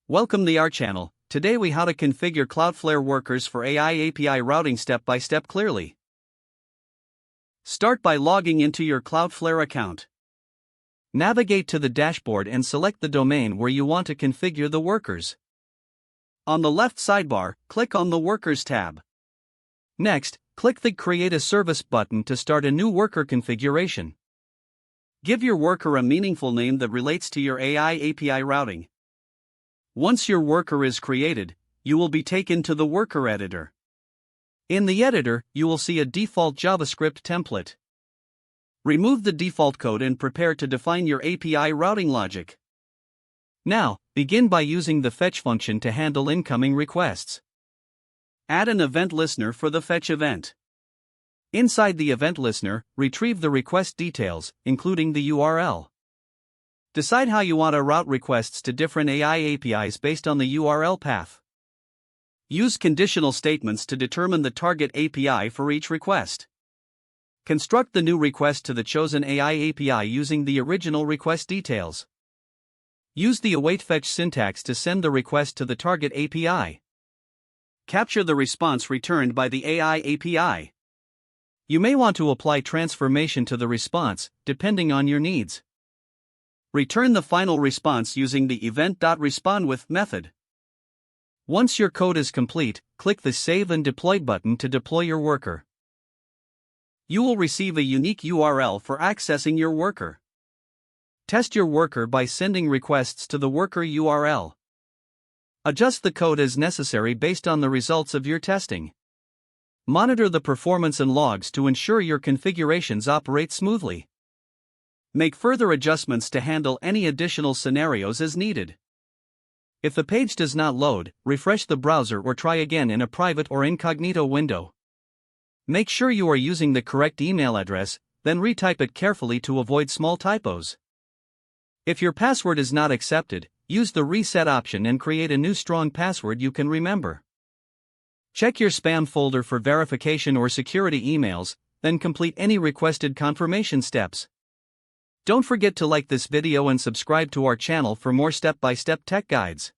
Welcome to our channel. Today we how to configure Cloudflare Workers for AI API routing step by step clearly. Start by logging into your Cloudflare account. Navigate to the dashboard and select the domain where you want to configure the workers. On the left sidebar, click on the Workers tab. Next, click the Create a Service button to start a new worker configuration. Give your worker a meaningful name that relates to your AI API routing. Once your worker is created, you will be taken to the worker editor. In the editor, you will see a default JavaScript template. Remove the default code and prepare to define your API routing logic. Now, begin by using the fetch function to handle incoming requests. Add an event listener for the fetch event. Inside the event listener, retrieve the request details, including the URL. Decide how you want to route requests to different AI APIs based on the URL path. Use conditional statements to determine the target API for each request. Construct the new request to the chosen AI API using the original request details. Use the await fetch syntax to send the request to the target API. Capture the response returned by the AI API. You may want to apply transformation to the response, depending on your needs. Return the final response using the event.respondWith method. Once your code is complete, click the Save and Deploy button to deploy your worker. You will receive a unique URL for accessing your worker. Test your worker by sending requests to the worker URL. Adjust the code as necessary based on the results of your testing. Monitor the performance and logs to ensure your configurations operate smoothly. Make further adjustments to handle any additional scenarios as needed. If the page does not load, refresh the browser or try again in a private or incognito window. Make sure you are using the correct email address, then retype it carefully to avoid small typos. If your password is not accepted, use the reset option and create a new strong password you can remember. Check your spam folder for verification or security emails, then complete any requested confirmation steps. Don't forget to like this video and subscribe to our channel for more step-by-step tech guides.